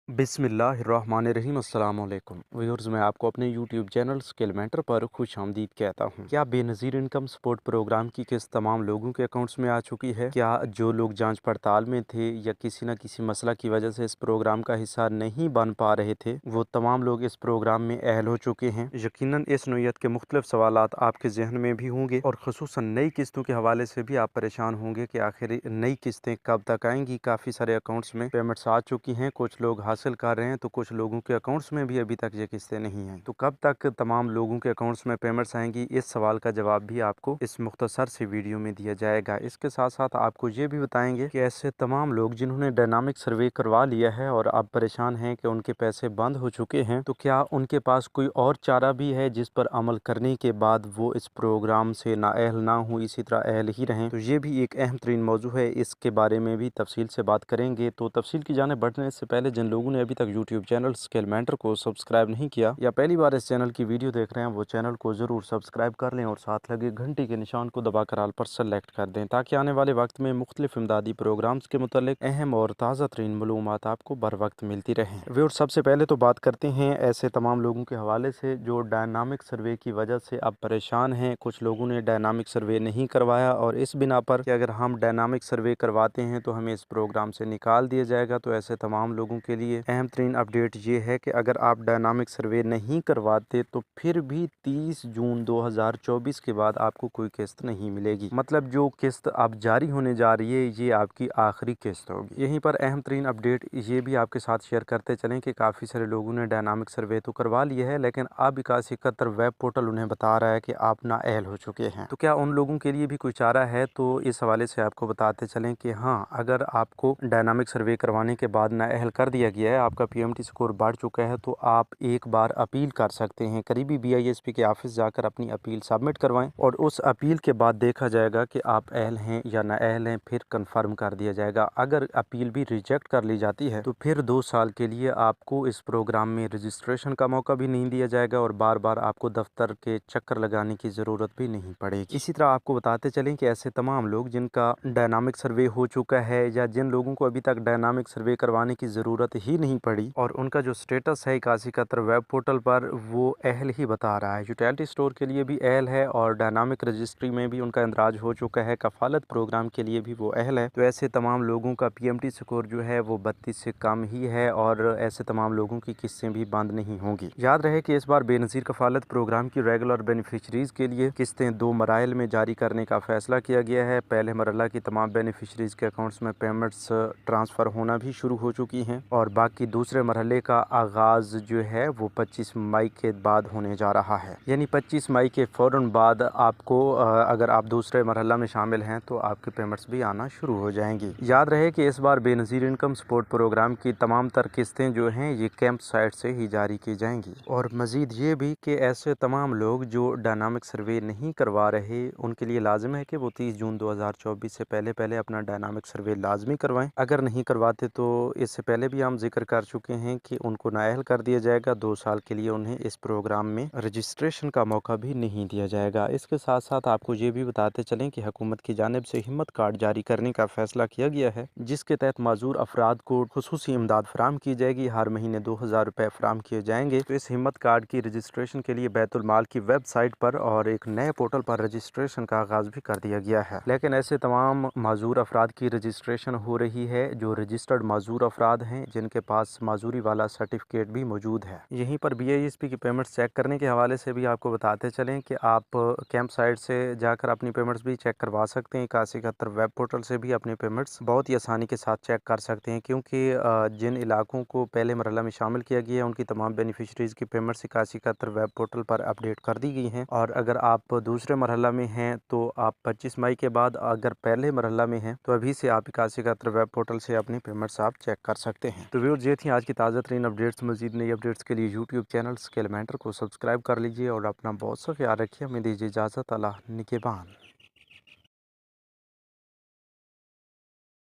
बिस्मिल्लाहिर्रहमानिर्रहीम अस्सलाम वालेकुम व्यूअर्स, मैं आपको अपने यूट्यूब चैनल स्किल मेंटर पर खुश आमदीद कहता हूं। क्या बेनज़ीर इनकम सपोर्ट प्रोग्राम की किस्त तमाम लोगों के अकाउंट्स में आ चुकी है? क्या जो लोग जांच पड़ताल में थे या किसी न किसी मसला की वजह से इस प्रोग्राम का हिस्सा नहीं बन पा रहे थे, वो तमाम लोग इस प्रोग्राम में अहल हो चुके हैं? यकीनन इस नोयत के मुख्तलिफ सवालात आपके जहन में भी होंगे और ख़ुसूसन नई किस्तों के हवाले से भी आप परेशान होंगे कि आखिर नई किस्तें कब तक आएंगी। काफ़ी सारे अकाउंट्स में पेमेंट्स आ चुकी हैं, कुछ लोग हासिल कर रहे हैं, तो कुछ लोगों के अकाउंट्स में भी अभी तक ये किस्तें नहीं हैं। तो कब तक तमाम लोगों के अकाउंट्स में पेमेंट्स आएंगी, इस सवाल का जवाब भी आपको इस मुख्तसर सी वीडियो में दिया जाएगा। इसके साथ साथ आपको ये भी बताएंगे कि ऐसे तमाम लोग जिन्होंने डायनामिक सर्वे करवा लिया है और अब परेशान हैं कि उनके पैसे बंद हो चुके हैं, तो क्या उनके पास कोई और चारा भी है जिस पर अमल करने के बाद वो इस प्रोग्राम से नाअहल ना हो, इसी तरह अहल ही रहें। तो ये भी एक अहम तरीन मौजू है, इसके बारे में भी तफसील से बात करेंगे। तो तफसील की जाने बढ़ने से पहले जिन लोगों ने अभी तक यूट्यूब चैनल स्किल मेंटर को सब्सक्राइब नहीं किया या पहली बार इस चैनल की वीडियो देख रहे हैं, वो चैनल को जरूर सब्सक्राइब कर लें और साथ लगे घंटी के निशान को दबाकर आल पर सेलेक्ट कर दें, ताकि आने वाले वक्त में मुख्तलिफ इमदादी प्रोग्राम्स के मुतालिक अहम और ताज़ा तरीन मालूमात आपको बर वक्त मिलती रहें। व्यूअर, सबसे पहले तो बात करते हैं ऐसे तमाम लोगों के हवाले से जो डायनामिक सर्वे की वजह से अब परेशान हैं। कुछ लोगों ने डायनामिक सर्वे नहीं करवाया और इस बिना पर कि अगर हम डायनामिक सर्वे करवाते हैं तो हमें इस प्रोग्राम से निकाल दिया जाएगा। तो ऐसे तमाम लोगों के लिए अहम तरीन अपडेट ये है कि अगर आप डायनामिक सर्वे नहीं करवाते तो फिर भी 30 जून 2024 के बाद आपको कोई किस्त नहीं मिलेगी। मतलब जो किस्त अब जारी होने जा रही है, ये आपकी आखिरी किस्त होगी। यहीं पर अहम तरीन अपडेट ये भी आपके साथ शेयर करते चलें कि काफ़ी सारे लोगों ने डायनामिक सर्वे तो करवा लिया है, लेकिन अब 8171 वेब पोर्टल उन्हें बता रहा है कि आप नाअहल हो चुके हैं। तो क्या उन लोगों के लिए भी कोई चारा है? तो इस हवाले से आपको बताते चलें कि हाँ, अगर आपको डायनामिक सर्वे करवाने के बाद नाअहल कर दिया गया है, आपका पीएमटी स्कोर बढ़ चुका है, तो आप एक बार अपील कर सकते हैं। करीबी बीआईएसपी के ऑफिस जाकर अपनी अपील सबमिट करवाएं और उस अपील के बाद देखा जाएगा कि आप अहल हैं या नाअहल हैं, फिर कंफर्म कर दिया जाएगा। अगर अपील भी रिजेक्ट कर ली जाती है तो फिर 2 साल के लिए आपको इस प्रोग्राम में रजिस्ट्रेशन का मौका भी नहीं दिया जाएगा और बार बार आपको दफ्तर के चक्कर लगाने की ज़रूरत भी नहीं पड़ेगी। इसी तरह आपको बताते चलें कि ऐसे तमाम लोग जिनका डायनामिक सर्वे हो चुका है या जिन लोगों को अभी तक डायनामिक सर्वे करवाने की ज़रूरत ही नहीं पड़ी और उनका जो स्टेटस है 8171 वेब पोर्टल पर वो अहल ही बता रहा है, यूटिलिटी स्टोर के लिए भी अहल है और डायनामिक रजिस्ट्री में भी उनका इंदराज हो चुका है, कफालत प्रोग्राम के लिए भी वो अहल है, तो ऐसे तमाम लोगों का पीएमटी स्कोर जो है वो 32 से कम ही है और ऐसे तमाम लोगों की किस्तें भी बंद नहीं होंगी। याद रहे कि इस बार बेनज़ीर कफालत प्रोग्राम की रेगुलर बेनिफिशरीज के लिए किस्तें 2 मराइल में जारी करने का फैसला किया गया है। पहले मरला की तमाम बेनिफिशरीज के अकाउंट्स में पेमेंट्स ट्रांसफ़र होना भी शुरू हो चुकी हैं और बाकी दूसरे मरहले का आगाज़ जो है वो 25 मई के बाद होने जा रहा है। यानी 25 मई के फ़ौरन बाद आपको अगर आप दूसरे मरहला में शामिल हैं तो आपकी पेमेंट्स भी आना शुरू हो जाएंगी। याद रहे कि इस बार बेनज़ीर इनकम सपोर्ट प्रोग्राम की तमाम तर किस्तें जो हैं ये कैंप साइट से ही जारी की जाएंगी। और मज़ीद ये भी कि ऐसे तमाम लोग जो डायनामिक सर्वे नहीं करवा रहे, उनके लिए लाजिम है कि वो 30 जून 2024 से पहले अपना डायनामिक सर्वे लाजमी करवाएं। अगर नहीं करवाते तो इससे पहले भी हम जिक्र कर चुके हैं कि उनको नाअहल कर दिया जाएगा। 2 साल के लिए उन्हें इस प्रोग्राम में रजिस्ट्रेशन का मौका भी नहीं दिया जाएगा। इसके साथ साथ आपको ये भी बताते चलें कि हुकूमत की जानिब से हिम्मत कार्ड जारी करने का फैसला किया गया है, जिसके तहत माजूर अफराद को खुसूसी इमदाद फराम की जाएगी। हर महीने 2000 रुपये फराम किए जाएंगे। तो इस हिम्मत कार्ड की रजिस्ट्रेशन के लिए बैतुल माल की वेबसाइट पर और एक नए पोर्टल पर रजिस्ट्रेशन का आगाज भी कर दिया गया है। लेकिन ऐसे तमाम माजूर अफराद की रजिस्ट्रेशन हो रही है जो रजिस्टर्ड माजूर अफराद हैं, जिनके पास माजूरी वाला सर्टिफिकेट भी मौजूद है। यहीं पर बीआईएसपी की पेमेंट्स चेक करने के हवाले से भी आपको बताते चलें कि आप कैंप साइट से जाकर अपनी पेमेंट्स भी चेक करवा सकते हैं। 8171 वेब पोर्टल से भी अपनी पेमेंट्स बहुत ही आसानी के साथ चेक कर सकते हैं, क्योंकि जिन इलाकों को पहले मरहला में शामिल किया गया है उनकी तमाम बेनिफिशरीज की पेमेंट्स 8171 वेब पोर्टल पर अपडेट कर दी गई हैं। और अगर आप दूसरे मरहला में हैं तो आप 25 मई के बाद, अगर पहले मरहला में हैं तो अभी से आप 8171 वेब पोर्टल से अपनी पेमेंट्स आप चेक कर सकते हैं। तो व्यूअर्स, ये थी आज की ताज़ा तरीन अपडेट्स। मजीद नई अपडेट्स के लिए यूट्यूब चैनल स्किल मेंटर को सब्सक्राइब कर लीजिए और अपना बहुत सा ख्याल रखिए। हमें दीजिए इजाज़त। अल्लाह निगहबान।